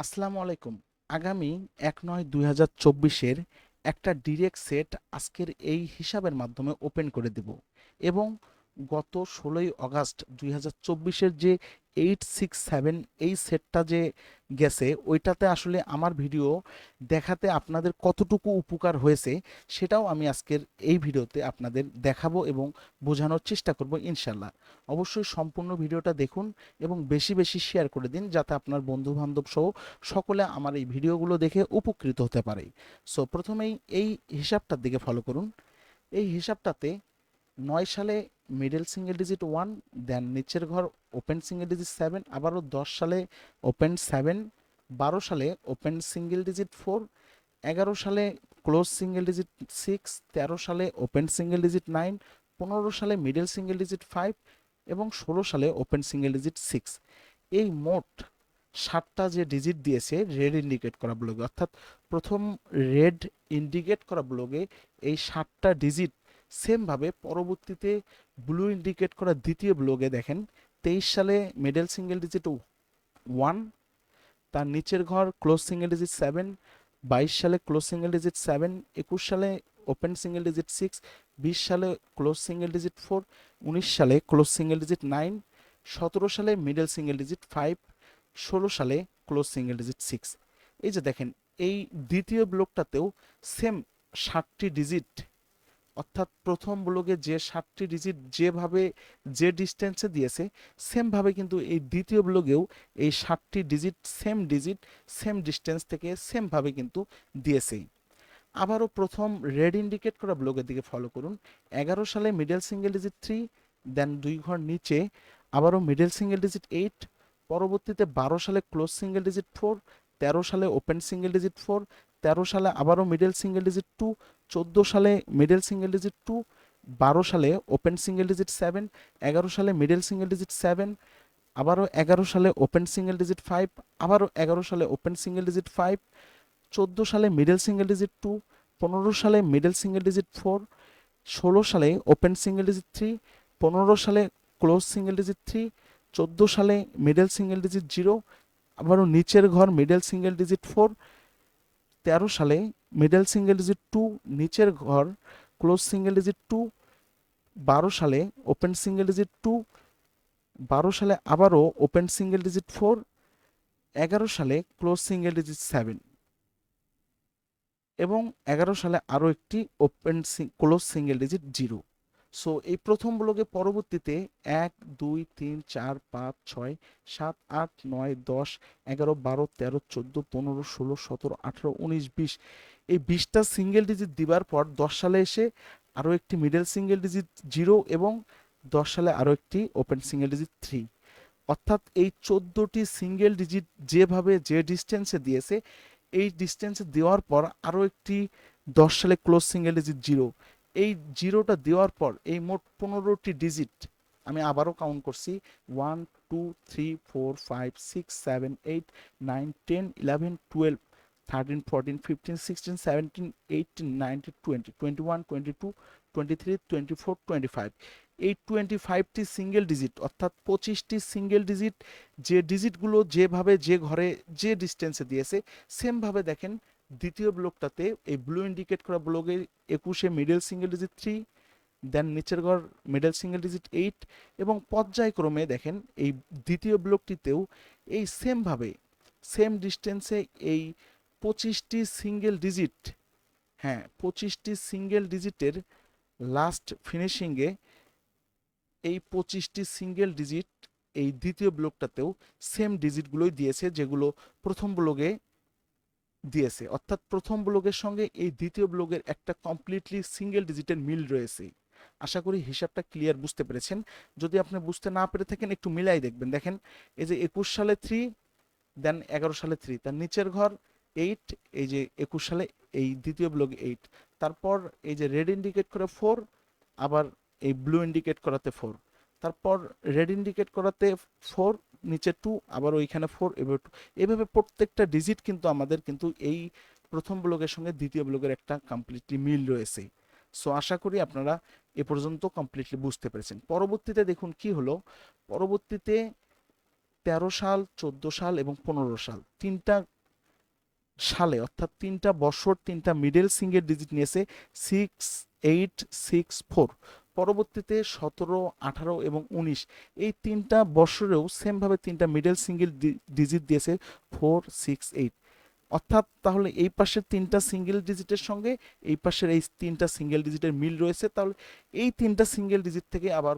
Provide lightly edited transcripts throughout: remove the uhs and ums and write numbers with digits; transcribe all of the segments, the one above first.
আসসালামু আলাইকুম। আগামী ১/৯/২০২৪-এর একটা ডিরেক্ট সেট আজকের এই হিসাবের মাধ্যমে ওপেন করে দেব এবং গত ১৬ই অগাস্ট ২০২৪-এর যে 867 এই সেটটা যে গেছে ওইটাতে আসলে আমার ভিডিও দেখাতে আপনাদের কতটুকু উপকার হয়েছে সেটাও আমি আজকের এই ভিডিওতে আপনাদের দেখাবো এবং বোঝানোর চেষ্টা করব ইনশাল্লাহ। অবশ্যই সম্পূর্ণ ভিডিওটা দেখুন এবং বেশি বেশি শেয়ার করে দিন যাতে আপনার বন্ধু বান্ধব সহ সকলে আমার এই ভিডিওগুলো দেখে উপকৃত হতে পারে। সো প্রথমেই এই হিসাবটার দিকে ফলো করুন। এই হিসাবটাতে ৯ সালে মিডল সিঙ্গেল ডিজিট 1, দেন নিচের ঘর ওপেন সিঙ্গেল ডিজিট 7, আবারও ১০ সালে ওপেন 7, ১২ সালে ওপেন সিঙ্গেল ডিজিট 4, ১১ সালে ক্লোজ সিঙ্গেল ডিজিট 6, ১৩ সালে ওপেন সিঙ্গেল ডিজিট 9, ১৫ সালে মিডল সিঙ্গেল ডিজিট 5 এবং ১৬ সালে ওপেন সিঙ্গেল ডিজিট 6। এই মোট ৭টা যে ডিজিট দিয়েছে রেড ইন্ডিকেট করা ব্লগে, অর্থাৎ প্রথম রেড ইন্ডিকেট করা ব্লগে এই ৭টা ডিজিট সেমভাবে পরবর্তীতে ব্লু ইন্ডিকেট করা দ্বিতীয় ব্লগে দেখেন ২৩ সালে মিডল সিঙ্গেল ডিজিট 1, তার নিচের ঘর ক্লোজ সিঙ্গেল ডিজিট 7, ২২ সালে ক্লোজ সিঙ্গেল ডিজিট 7, ২১ সালে ওপেন সিঙ্গেল ডিজিট 6, ২০ সালে ক্লোজ সিঙ্গেল ডিজিট 4, ১৯ সালে ক্লোজ সিঙ্গেল ডিজিট 9, ১৭ সালে মিডল সিঙ্গেল ডিজিট 5, ১৬ সালে ক্লোজ সিঙ্গেল ডিজিট 6। এই যে দেখেন এই দ্বিতীয় ব্লকটাতেও সেম ৭টি ডিজিট, অর্থাৎ প্রথম ব্লকে যে ৭টি ডিজিট যেভাবে যে ডিস্টেন্সে দিয়েছে সেমভাবে কিন্তু এই দ্বিতীয় ব্লকেও এই ৭টি ডিজিট সেম ডিস্টেন্স থেকে সেমভাবে কিন্তু দিয়েছে। আবারও প্রথম রেড ইন্ডিকেট করা ব্লকের দিকে ফলো করুন। ১১ সালে মিডল সিঙ্গেল ডিজিট 3, দেন ২ ঘর নিচে আবারও মিডল সিঙ্গেল ডিজিট 8, পরবর্তীতে ১২ সালে ক্লোজ সিঙ্গেল ডিজিট 4, ১৩ সালে ওপেন সিঙ্গেল ডিজিট 4, ১৩ সালে আবারও মিডল সিঙ্গেল ডিজিট 2, ১৪ সালে মিডল সিঙ্গেল ডিজিট 2, ১২ সালে ওপেন সিঙ্গেল ডিজিট 7, ১১ সালে মিডল সিঙ্গেল ডিজিট 7, আবারও ১১ সালে ওপেন সিঙ্গেল ডিজিট 5, আবারও ১১ সালে ওপেন সিঙ্গেল ডিজিট 5, ১৪ সালে মিডল সিঙ্গেল ডিজিট 2, ১৫ সালে মিডল সিঙ্গেল ডিজিট 4, ১৬ সালে ওপেন সিঙ্গেল ডিজিট 3, ১৫ সালে ক্লোজ সিঙ্গেল ডিজিট 3, ১৪ সালে মিডল সিঙ্গেল ডিজিট 0, আবারও নিচের ঘর মিডল সিঙ্গেল ডিজিট 4, ১৩ সালে মিডল সিঙ্গেল ডিজিট 2, নিচের ঘর ক্লোজ সিঙ্গেল ডিজিট 2, ১২ সালে ওপেন সিঙ্গেল ডিজিট 2, ১২ সালে আবারও ওপেন সিঙ্গেল ডিজিট 4, ১১ সালে ক্লোজ সিঙ্গেল ডিজিট 7 এবং ১১ সালে আরও একটি open close single digit 0। So এই প্রথম ব্লকে পরবর্তীতে ১, ২, ৩, ৪, ৫, ৬, ৭, ৮, ৯, ১০, ১১, ১২, ১৩, ১৪, ১৫, ১৬, ১৭, ১৮, ১৯, ২০ এই ২০টা সিঙ্গেল ডিজিট দিবার পর ১০ সালে এসে আরও একটি মিডল সিঙ্গেল ডিজিট 0 এবং ১০ সালে আরও একটি ওপেন সিঙ্গেল ডিজিট 3। অর্থাৎ এই ১৪টি সিঙ্গেল ডিজিট যেভাবে যে ডিস্টেন্সে দিয়েছে এই ডিস্টেন্সে দেওয়ার পর আরও একটি ১০ সালে ক্লোজ সিঙ্গেল ডিজিট 0, এই জিরোটা দেওয়ার পর এই মোট ১৫টি ডিজিট আমি আবারও কাউন্ট করছি 1, 2, 3, 4, 5, 6, 7, 8, 9, 10, 11, 12, 13, 14, 15, 16, 17, 18, 19, 20, 21, 22, 23, 24, 25। এই 25টি সিঙ্গেল ডিজিট অর্থাৎ 25টি সিঙ্গেল ডিজিট যে ডিজিটগুলো যেভাবে যে ঘরে যে ডিস্টেন্সে দিয়েছে সেমভাবে দেখেন দ্বিতীয় ব্লকটাতে এই ব্লু ইন্ডিকেট করা ব্লকে ২১-এ মিডল সিঙ্গেল ডিজিট 3, দেন নিচের ঘর মিডল সিঙ্গেল ডিজিট 8 এবং পর্যায়ক্রমে দেখেন এই দ্বিতীয় ব্লকটিতেও এই সেমভাবে সেম ডিস্টেন্সে এই 25টি সিঙ্গেল ডিজিট, হ্যাঁ 25টি সিঙ্গেল ডিজিটের লাস্ট ফিনিশিংয়ে এই 25টি সিঙ্গেল ডিজিট এই দ্বিতীয় ব্লকটাতেও সেম ডিজিটগুলোই দিয়েছে যেগুলো প্রথম ব্লকে দিয়েছে, অর্থাৎ প্রথম ব্লকের সঙ্গে এই দ্বিতীয় ব্লকের একটা কমপ্লিটলি সিঙ্গেল ডিজিটের মিল রয়েছে। আশা করি হিসাবটা ক্লিয়ার বুঝতে পেরেছেন। যদি আপনি বুঝতে না পেরে থাকেন একটু মিলাই দেখবেন। দেখেন এই যে ২১ সালে 3, দেন ১১ সালে 3, তার নিচের ঘর 8, এই যে ২১ সালে এই দ্বিতীয় ব্লক 8, তারপর এই যে রেড ইন্ডিকেট করে 4, আবার এই ব্লু ইন্ডিকেট করাতে 4, তারপর রেড ইন্ডিকেট করাতে 4, নিচে 2, আবার ওইখানে 4, এভাবে 2, এভাবে প্রত্যেকটা ডিজিট কিন্তু আমাদের কিন্তু এই প্রথম ব্লকের সঙ্গে দ্বিতীয় ব্লকের একটা কমপ্লিটলি মিল রয়েছে। সো আশা করি আপনারা এ পর্যন্ত কমপ্লিটলি বুঝতে পেরেছেন। পরবর্তীতে দেখুন কি হলো, পরবর্তীতে ১৩ সাল, ১৪ সাল এবং ১৫ সাল তিনটা সালে অর্থাৎ 3টা বছর 3টা মিডল সিঙ্গেল ডিজিট নিয়েছে 6864। পরবর্তীতে 17, 18 এবং 19 এই 3টা বছরেও সেমভাবে 3টা মিডল সিঙ্গেল ডিজিট দিয়েছে 468। অর্থাৎ তাহলে এই পাশের 3টা সিঙ্গেল ডিজিটের সঙ্গে এই পাশের এই 3টা সিঙ্গেল ডিজিটের মিল রয়েছে। তাহলে এই 3টা সিঙ্গেল ডিজিট থেকে আবার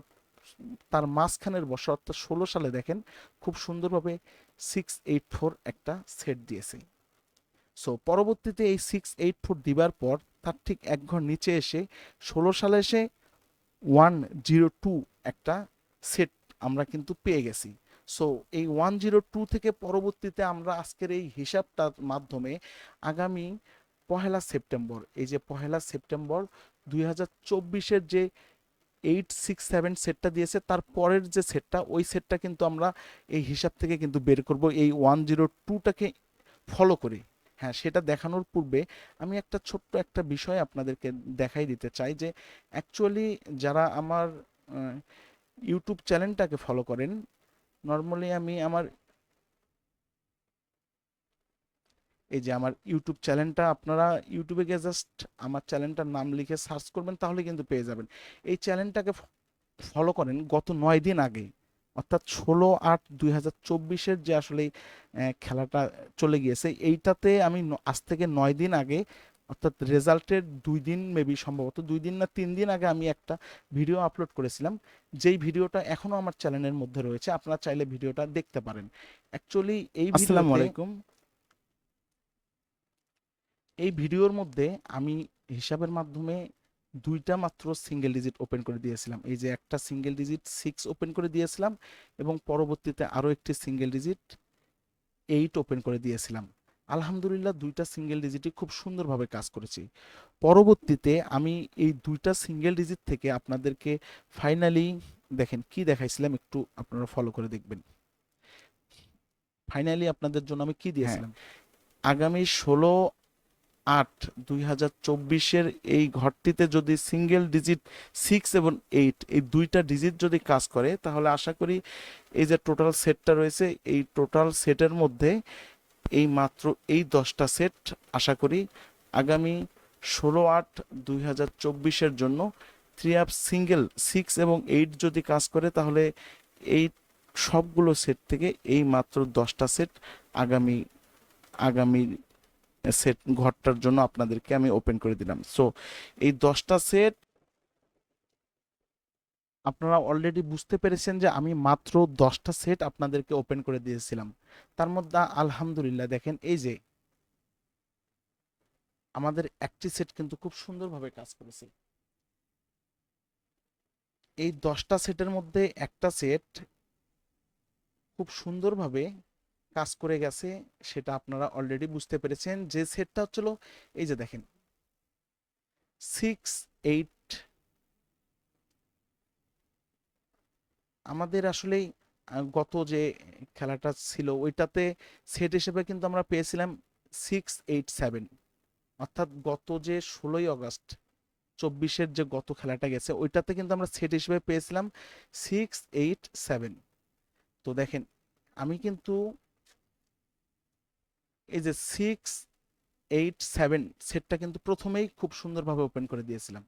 তার মাঝখানের বছর অর্থাৎ 16 সালে দেখেন খুব সুন্দরভাবে 684 একটা সেট দিয়েছে। সো পরবর্তীতে এই 684 দিবার পর তার ঠিক এক ঘর নিচে এসে 16 সালে এসে 102 একটা সেট আমরা কিন্তু পেয়ে গেছি। সো এই 102 থেকে পরবর্তীতে আমরা আজকের এই হিসাবটার মাধ্যমে আগামী 1 সেপ্টেম্বর, এই যে 1 সেপ্টেম্বর 2024-এর যে 867 সেটটা দিয়েছে তার পরের যে সেটটা, ওই সেটটা কিন্তু আমরা এই হিসাব থেকে কিন্তু বের করব এই 102টাকে ফলো করে। হ্যাঁ, সেটা দেখানোর পূর্বে আমি একটা ছোট্ট একটা বিষয় আপনাদেরকে দেখাই দিতে চাই যে অ্যাকচুয়ালি যারা আমার ইউটিউব চ্যানেলটাকে ফলো করেন, নর্মালি আমি আমার এই যে আমার ইউটিউব চ্যানেলটা, আপনারা ইউটিউবে গিয়ে জাস্ট আমার চ্যানেলটার নাম লিখে সার্চ করবেন তাহলে কিন্তু পেয়ে যাবেন। এই চ্যানেলটাকে ফলো করেন গত 9 দিন আগে, অর্থাৎ 16/8/2024-এর যে আসলে খেলাটা চলে গিয়েছে, এইটাতে আমি আজ থেকে 9 দিন আগে অর্থাৎ রেজাল্টের 2 দিন মেবি, সম্ভবত 2 দিন না 3 দিন আগে আমি একটা ভিডিও আপলোড করেছিলাম, যেই ভিডিওটা এখনো আমার চ্যানেলের মধ্যে রয়েছে। আপনারা চাইলে ভিডিওটা দেখতে পারেন। অ্যাকচুয়ালি এই আসসালামু ভিডিওতে, আলাইকুম। এই ভিডিওর মধ্যে আমি হিসাবের মাধ্যমে 2টা মাত্র সিঙ্গেল ডিজিট ওপেন করে দিয়েছিলাম। এই যে একটা সিঙ্গেল ডিজিট 6 ওপেন করে দিয়েছিলাম এবং পরবর্তীতে আরও একটি সিঙ্গেল ডিজিট 8 ওপেন করে দিয়েছিলাম। আলহামদুলিল্লাহ 2টা সিঙ্গেল ডিজিটই খুব সুন্দরভাবে কাজ করেছি। পরবর্তীতে আমি এই 2টা সিঙ্গেল ডিজিট থেকে আপনাদেরকে ফাইনালি দেখেন কি দেখাইছিলাম, একটু আপনারা ফলো করে দেখবেন। ফাইনালি আপনাদের জন্য আমি কি হ্যাঁ, দিয়েছিলাম, আগামী 16/8/2024-এর এই ঘরটিতে যদি সিঙ্গেল ডিজিট 6 এবং 8 এই 2টা ডিজিট যদি কাজ করে তাহলে আশা করি এই যে টোটাল সেটটা রয়েছে এই টোটাল সেটের মধ্যে এই মাত্র এই 10টা সেট আশা করি আগামী 16/8/2024-এর জন্য 3 আপ সিঙ্গেল 6 এবং 8 যদি কাজ করে তাহলে এই সবগুলো সেট থেকে এই মাত্র 10টা সেট আগামী আগামী সেট ঘরটার জন্য আপনাদেরকে আমি ওপেন করে দিলাম। সো এই 10টা সেট আপনারা অলরেডি বুঝতে পেরেছেন যে আমি মাত্র 10টা সেট আপনাদেরকে ওপেন করে দিয়েছিলাম। তার মধ্যে আলহামদুলিল্লাহ দেখেন এই যে আমাদের একটি সেট কিন্তু খুব সুন্দরভাবে কাজ করেছে। এই 10টা সেটের মধ্যে একটা সেট খুব সুন্দরভাবে কাজ করে গেছে, সেটা আপনারা অলরেডি বুঝতে পেরেছেন। যে সেটটা হচ্ছিল এই যে দেখেন 6, 8, আমাদের আসলেই গত যে খেলাটা ছিল ওইটাতে সেট হিসেবে কিন্তু আমরা পেয়েছিলাম 687, অর্থাৎ গত যে 16 আগস্ট 24-এর যে গত খেলাটা গেছে ওইটাতে কিন্তু আমরা সেট হিসেবে পেয়েছিলাম 687। তো দেখেন আমি কিন্তু এই যে 687 সেটটা কিন্তু প্রথমেই খুব সুন্দরভাবে ওপেন করে দিয়েছিলাম।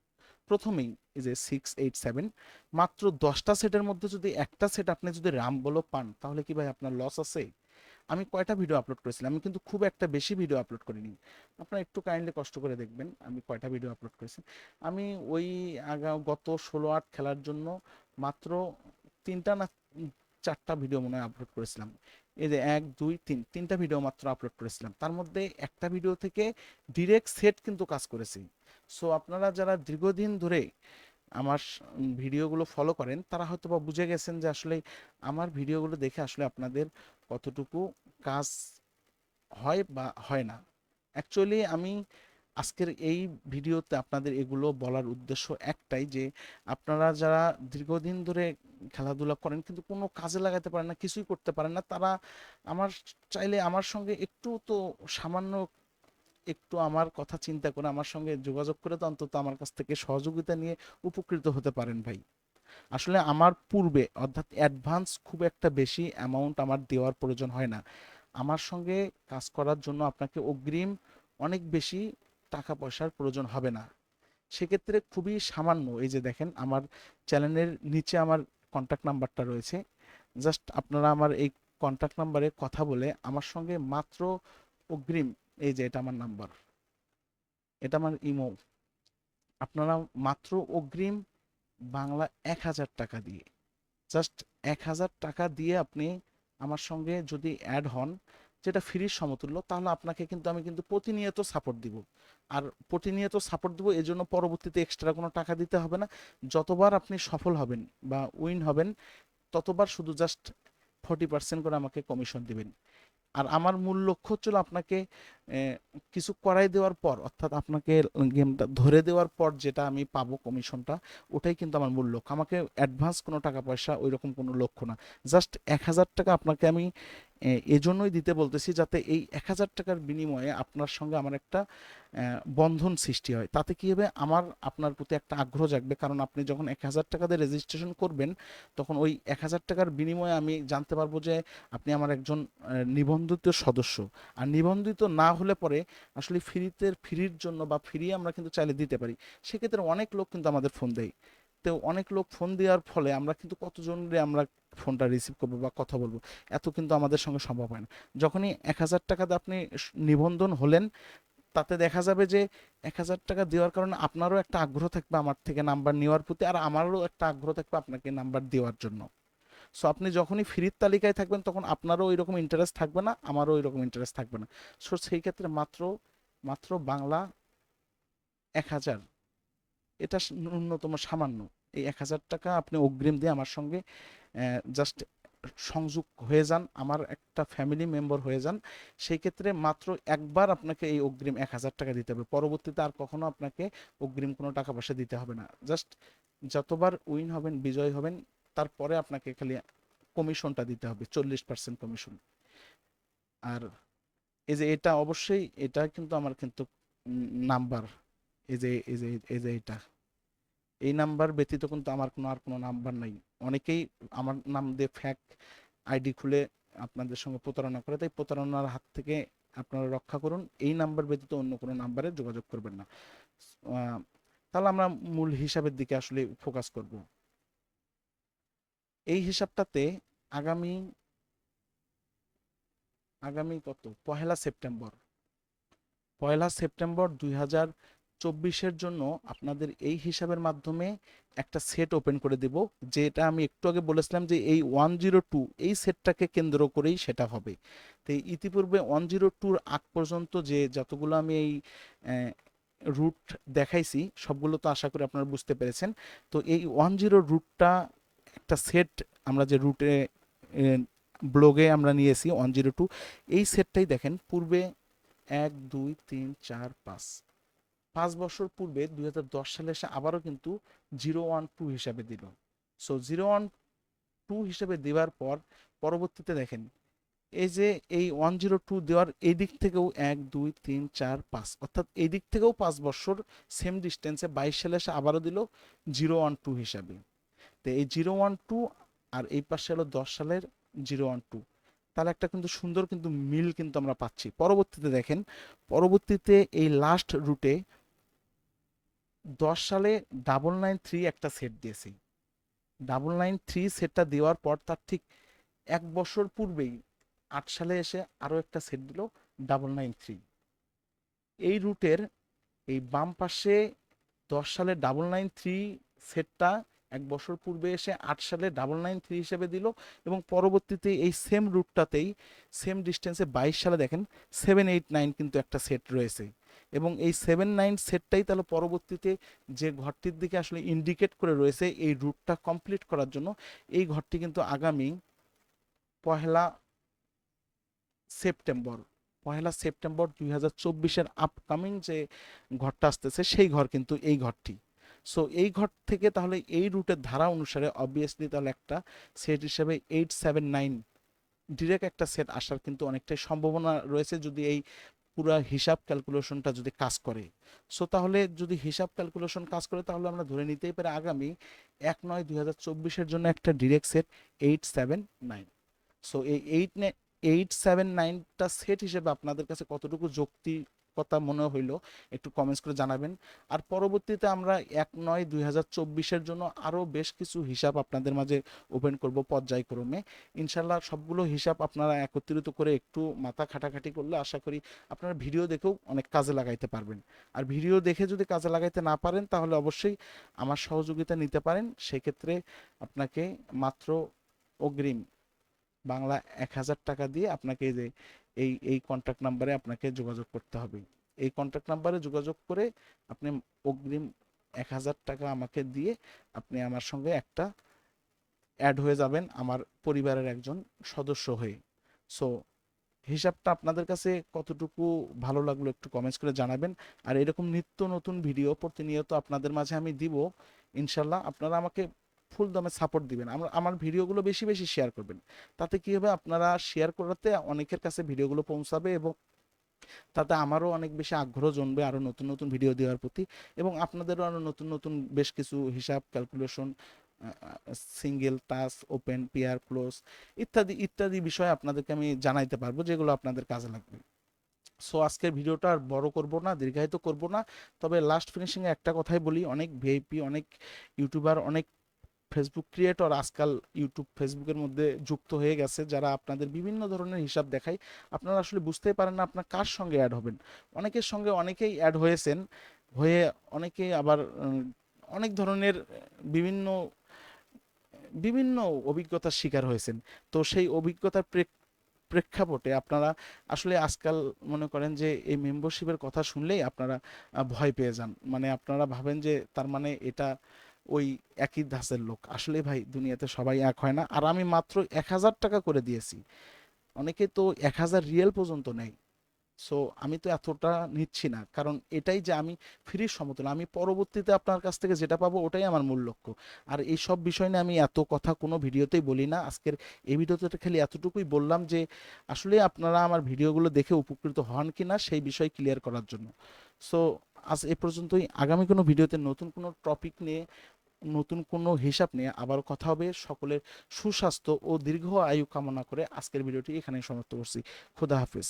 প্রথমেই এই যে 687 মাত্র 10টা সেটের মধ্যে যদি একটা সেট আপনি যদি রাম বলো পান তাহলে কি ভাই আপনার লস আছে? আমি কয়টা ভিডিও আপলোড করেছিলাম, আমি কিন্তু খুব একটা বেশি ভিডিও আপলোড করিনি। আপনারা একটু কাইন্ডলি কষ্ট করে দেখবেন আমি কয়টা ভিডিও আপলোড করেছি। আমি ওই গত 16/8 খেলার জন্য মাত্র 3টা না 4টা ভিডিও মনে হয় আপলোড করেছিলাম। এই যে 1, 2, 3 তিনটা ভিডিও মাত্র আপলোড করেছিলাম, তার মধ্যে একটা ভিডিও থেকে ডিরেক্ট সেট কিন্তু কাজ করেছি। সো আপনারা যারা দীর্ঘদিন ধরে আমার ভিডিওগুলো ফলো করেন তারা হয়তো বা বুঝে গেছেন যে আসলে আমার ভিডিওগুলো দেখে আসলে আপনাদের কতটুকু কাজ হয় বা হয় না। অ্যাকচুয়ালি আমি আজকের এই ভিডিওতে আপনাদের এগুলো বলার উদ্দেশ্য একটাই যে আপনারা যারা দীর্ঘদিন ধরে খেলাধুলা করেন কিন্তু কোনো কাজে লাগাতে পারেন না, কিছুই করতে পারেন না, তারা আমার চাইলে আমার সঙ্গে একটু তো সামান্য একটু আমার কথা চিন্তা করে আমার সঙ্গে যোগাযোগ করে তো অন্তত আমার কাছ থেকে সহযোগিতা নিয়ে উপকৃত হতে পারেন ভাই। আসলে আমার পূর্বে অর্থাৎ অ্যাডভান্স খুব একটা বেশি অ্যামাউন্ট আমার দেওয়ার প্রয়োজন হয় না। আমার সঙ্গে কাজ করার জন্য আপনাকে অগ্রিম অনেক বেশি টাকা পয়সার প্রয়োজন হবে না। সেক্ষেত্রে খুবই সামান্য, এই যে দেখেন আমার চ্যানেলের নিচে আমার কন্ট্যাক্ট নাম্বারটা রয়েছে, জাস্ট আপনারা আমার এই কন্ট্যাক্ট নাম্বারে কথা বলে আমার সঙ্গে মাত্র অগ্রিম, এই যে এটা আমার নাম্বার, এটা আমার ইমো, আপনারা মাত্র অগ্রিম বাংলা 1,000 টাকা দিয়ে, জাস্ট 1,000 টাকা দিয়ে আপনি আমার সঙ্গে যদি অ্যাড হন, যেটা ফ্রির সমতুল্য, তাহলে আপনাকে কিন্তু আমি কিন্তু প্রতিনিয়ত সাপোর্ট দিব। আর প্রতিনিয়ত সাপোর্ট দিব এজন্য পরবর্তীতে এক্সট্রা কোনো টাকা দিতে হবে না। যতবার আপনি সফল হবেন বা উইন হবেন, ততবার শুধু জাস্ট 40% করে আমাকে কমিশন দিবেন। আর আমার মূল লক্ষ্য হচ্ছিল আপনাকে কিছু করাই দেওয়ার পর, অর্থাৎ আপনাকে গেমটা ধরে দেওয়ার পর যেটা আমি পাবো কমিশনটা, ওটাই কিন্তু আমার মূল লক্ষ্য। আমাকে অ্যাডভান্স কোনো টাকা পয়সা ওই রকম কোনো লক্ষ্য না। জাস্ট 1,000 টাকা আপনাকে আমি এজন্যই দিতে বলতেছি, যাতে এই 1,000 টাকার বিনিময়ে আপনার সঙ্গে আমার একটা বন্ধন সৃষ্টি হয়। তাতে কি হবে, আমার আপনার প্রতি একটা আগ্রহ জাগবে, কারণ আপনি যখন 1,000 টাকা দিয়ে রেজিস্ট্রেশন করবেন, তখন ওই 1,000 টাকার বিনিময়ে আমি জানতে পারবো যে আপনি আমার একজন নিবন্ধিত সদস্য। আর নিবন্ধিত না হলে পরে আসলে ফ্রির জন্য বা ফ্রি আমরা কিন্তু চাইলে দিতে পারি। সেক্ষেত্রে অনেক লোক কিন্তু আমাদের ফোন দেয়। তো অনেক লোক ফোন দেওয়ার ফলে আমরা কিন্তু কতজনরে আমরা ফোনটা রিসিভ করবো বা কথা বলবো, এত কিন্তু আমাদের সঙ্গে সম্ভব হয় না। যখনই 1,000 টাকাতে আপনি নিবন্ধন হলেন, তাতে দেখা যাবে যে 1,000 টাকা দেওয়ার কারণে আপনারও একটা আগ্রহ থাকবে আমার থেকে নাম্বার নেওয়ার প্রতি, আর আমারও একটা আগ্রহ থাকবে আপনাকে নাম্বার দেওয়ার জন্য। সো আপনি যখনই ফ্রির তালিকায় থাকবেন, তখন আপনারও ওই রকম ইন্টারেস্ট থাকবে না, আমারও ওই রকম ইন্টারেস্ট থাকবে না। সো সেই ক্ষেত্রে মাত্র মাত্র বাংলা 1,000, এটা ন্যূনতম সামান্য। এই 1,000 টাকা আপনি অগ্রিম দিয়ে আমার সঙ্গে জাস্ট সংযোগ হয়ে যান, আমার একটা ফ্যামিলি মেম্বার হয়ে যান। সেই ক্ষেত্রে মাত্র একবার আপনাকে এই অগ্রিম 1,000 টাকা দিতে হবে, পরবর্তীতে আর কখনো আপনাকে অগ্রিম কোনো টাকা পয়সা দিতে হবে না। জাস্ট যতবার উইন হবেন, বিজয় হবেন, তারপরে আপনাকে খালি কমিশনটা দিতে হবে, 40% কমিশন। আর এই যে এটা অবশ্যই, এটা কিন্তু আমার কিন্তু নাম্বার, এই যে এটা, এই নাম্বার ব্যতীত কিন্তু আমার কোনো আর কোনো নাম্বার নাই। অনেকেই আমার নাম দিয়ে ফ্যাক আইডি খুলে আপনাদের সঙ্গে প্রতারণা করে, তাই প্রতারণার হাত থেকে আপনারা রক্ষা করুন। এই নাম্বার ব্যতীত অন্য কোনো নাম্বারে যোগাযোগ করবেন না। আহ, তাহলে আমরা মূল হিসাবের দিকে আসলে ফোকাস করব। এই হিসাবটাতে আগামী আগামী কত, 1লা সেপ্টেম্বর, 2024-এর জন্য আপনাদের এই হিসাবের মাধ্যমে একটা সেট ওপেন করে দেব, যেটা আমি একটু আগে বলেছিলাম যে এই 102 এই সেটটাকে কেন্দ্র করেই সেটা হবে। তো ইতিপূর্বে 102-র আগ পর্যন্ত যে যতগুলো আমি এই রুট দেখাইছি, সবগুলো তো আশা করি আপনারা বুঝতে পেরেছেন। তো এই 10 রুটটা একটা সেট, আমরা যে রুটে ব্লগে আমরা নিয়েছি 102, এই সেটটাই দেখেন পূর্বে 1 2 3 4 5, 5 বছর পূর্বে 2010 সালে এসে আবারও কিন্তু 012 হিসাবে দিল। সো 012 হিসাবে দেওয়ার পর পরবর্তীতে দেখেন, এই যে এই 102 দেওয়ার এই দিক থেকেও 1 2 3 4 5, অর্থাৎ এই দিক থেকেও 5 বছর সেম ডিস্টেন্সে 22 সালে এসে আবারও দিল 012 হিসাবে। তো এই 012 আর এই পাশে হলো 10 সালের 012, তাহলে একটা কিন্তু সুন্দর কিন্তু মিল কিন্তু আমরা পাচ্ছি। পরবর্তীতে দেখেন, পরবর্তীতে এই লাস্ট রুটে 10 সালে 993 একটা সেট দিয়েছি। 993 সেটটা দেওয়ার পর তার ঠিক 1 বছর পূর্বেই 8 সালে এসে আরো একটা সেট দিল 993। এই রুটের এই বাম পাশে 10 সালে 993 সেটটা 1 বছর পূর্বে এসে 8 সালে 993 হিসেবে দিল, এবং পরবর্তীতে এই সেম রুটটাতেই সেম ডিস্টেন্সে 22 সালে দেখেন 789 কিন্তু একটা সেট রয়েছে। এবং এই 79 সেটটাই তাহলে পরবর্তীতে যে ঘরটির দিকে আসলে ইন্ডিকেট করে রয়েছে এই রুটটা কমপ্লিট করার জন্য, এই ঘরটি কিন্তু আগামী 1লা সেপ্টেম্বর 2024-এর আপকামিং যে ঘরটা আসতেছে, সেই ঘর কিন্তু এই ঘরটি। সো এই ঘর থেকে তাহলে এই রুটের ধারা অনুসারে অবভিয়াসলি তাহলে একটা সেট হিসেবে 879 ডিরেক্ট একটা সেট আসার কিন্তু অনেকটাই সম্ভাবনা রয়েছে, যদি এই পুরা হিসাব ক্যালকুলেশনটা যদি কাজ করে। সো তাহলে যদি হিসাব ক্যালকুলেশন কাজ করে, তাহলে আমরা ধরে নিতেই পারি আগামী 1/9/2024-এর জন্য একটা ডিরেক্ট সেট 879। সো এই 879টা সেট হিসেবে আপনাদের কাছে কতটুকু যৌক্তিকতা মনে হইলো একটু কমেন্টস করে জানাবেন। আর পরবর্তীতে আমরা 1/9/2024 জন্য আরও বেশ কিছু হিসাব আপনাদের মাঝে ওপেন করব পর্যায়ক্রমে। ইনশাল্লাহ সবগুলো হিসাব আপনারা একত্রিত করে একটু মাথা খাটাখাটি করলে আশা করি আপনারা ভিডিও দেখেও অনেক কাজে লাগাইতে পারবেন। আর ভিডিও দেখে যদি কাজে লাগাইতে না পারেন তাহলে অবশ্যই আমার সহযোগিতা নিতে পারেন। সেক্ষেত্রে আপনাকে মাত্র অগ্রিম বাংলা 1,000 টাকা দিয়ে আপনাকে এই যে এই কন্ট্যাক্ট নাম্বারে আপনাকে যোগাযোগ করতে হবে। এই কন্ট্যাক্ট নাম্বারে যোগাযোগ করে আপনি অগ্রিম 1,000 টাকা আমাকে দিয়ে আপনি আমার সঙ্গে একটা অ্যাড হয়ে যাবেন আমার পরিবারের একজন সদস্য হয়ে। সো হিসাবটা আপনাদের কাছে কতটুকু ভালো লাগলো একটু কমেন্টস করে জানাবেন। আর এরকম নিত্য নতুন ভিডিও প্রতিনিয়ত আপনাদের মাঝে আমি দিব ইনশাল্লাহ। আপনারা আমাকে ফুল দমে সাপোর্ট দিবেন, আমার ভিডিওগুলো বেশি বেশি শেয়ার করবেন। তাতে কি হবে, আপনারা শেয়ার করাতে অনেকের কাছে ভিডিওগুলো পৌঁছাবে এবং তাতে আমারও অনেক বেশি আগ্রহ জন্মবে আরও নতুন নতুন ভিডিও দেওয়ার প্রতি, এবং আপনাদেরও আরও নতুন নতুন বেশ কিছু হিসাব calculation, single touch open pair close ইত্যাদি ইত্যাদি বিষয় আপনাদেরকে আমি জানাইতে পারবো যেগুলো আপনাদের কাজে লাগবে। সো আজকের ভিডিওটা আর বড় করব না, দীর্ঘায়িত করব না। তবে লাস্ট ফিনিশিংয়ে একটা কথাই বলি, অনেক ভিআইপি, অনেক ইউটিউবার, অনেক ফেসবুক ক্রিয়েটর আজকাল ইউটিউব ফেসবুকের মধ্যে যুক্ত হয়ে গেছে, যারা আপনাদের বিভিন্ন ধরনের হিসাব দেখায়। আপনারা আসলে বুঝতেই পারেন না আপনার কার সঙ্গে অ্যাড হবেন। অনেকের সঙ্গে অনেকেই অ্যাড হয়েছেন, হয়ে অনেকেই আবার অনেক ধরনের বিভিন্ন বিভিন্ন অভিজ্ঞতার শিকার হয়েছেন। তো সেই অভিজ্ঞতার প্রেক্ষাপটে আপনারা আসলে আজকাল মনে করেন যে এই মেম্বারশিপের কথা শুনলেই আপনারা ভয় পেয়ে যান, মানে আপনারা ভাবেন যে তার মানে এটা ওই একই ধাঁচের লোক। আসলে ভাই দুনিয়াতে সবাই এক হয় না। আর আমি মাত্র 1,000 টাকা করে দিয়েছি, অনেকে তো 1,000 রিয়েল পর্যন্ত নেয়। সো আমি তো এতটা নিচ্ছি না, কারণ এটাই যে আমি ফ্রির সমতুল্য, আমি পরবর্তীতে আপনার কাছ থেকে যেটা পাবো ওটাই আমার মূল লক্ষ্য। আর এই সব বিষয় নিয়ে আমি এত কথা কোনো ভিডিওতেই বলি না। আজকের এই ভিডিওতে খালি এতটুকুই বললাম যে আসলে আপনারা আমার ভিডিওগুলো দেখে উপকৃত হন কি না সেই বিষয় ক্লিয়ার করার জন্য। সো আজ এ পর্যন্তই। আগামী কোনো ভিডিওতে নতুন কোনো টপিক নিয়ে, নতুন কোনো হিসাব নিয়ে আবার কথা হবে। সকলের সুস্বাস্থ্য ও দীর্ঘ আয়ু কামনা করে আজকের ভিডিওটি এখানেই সমাপ্ত করছি। খোদা হাফিজ।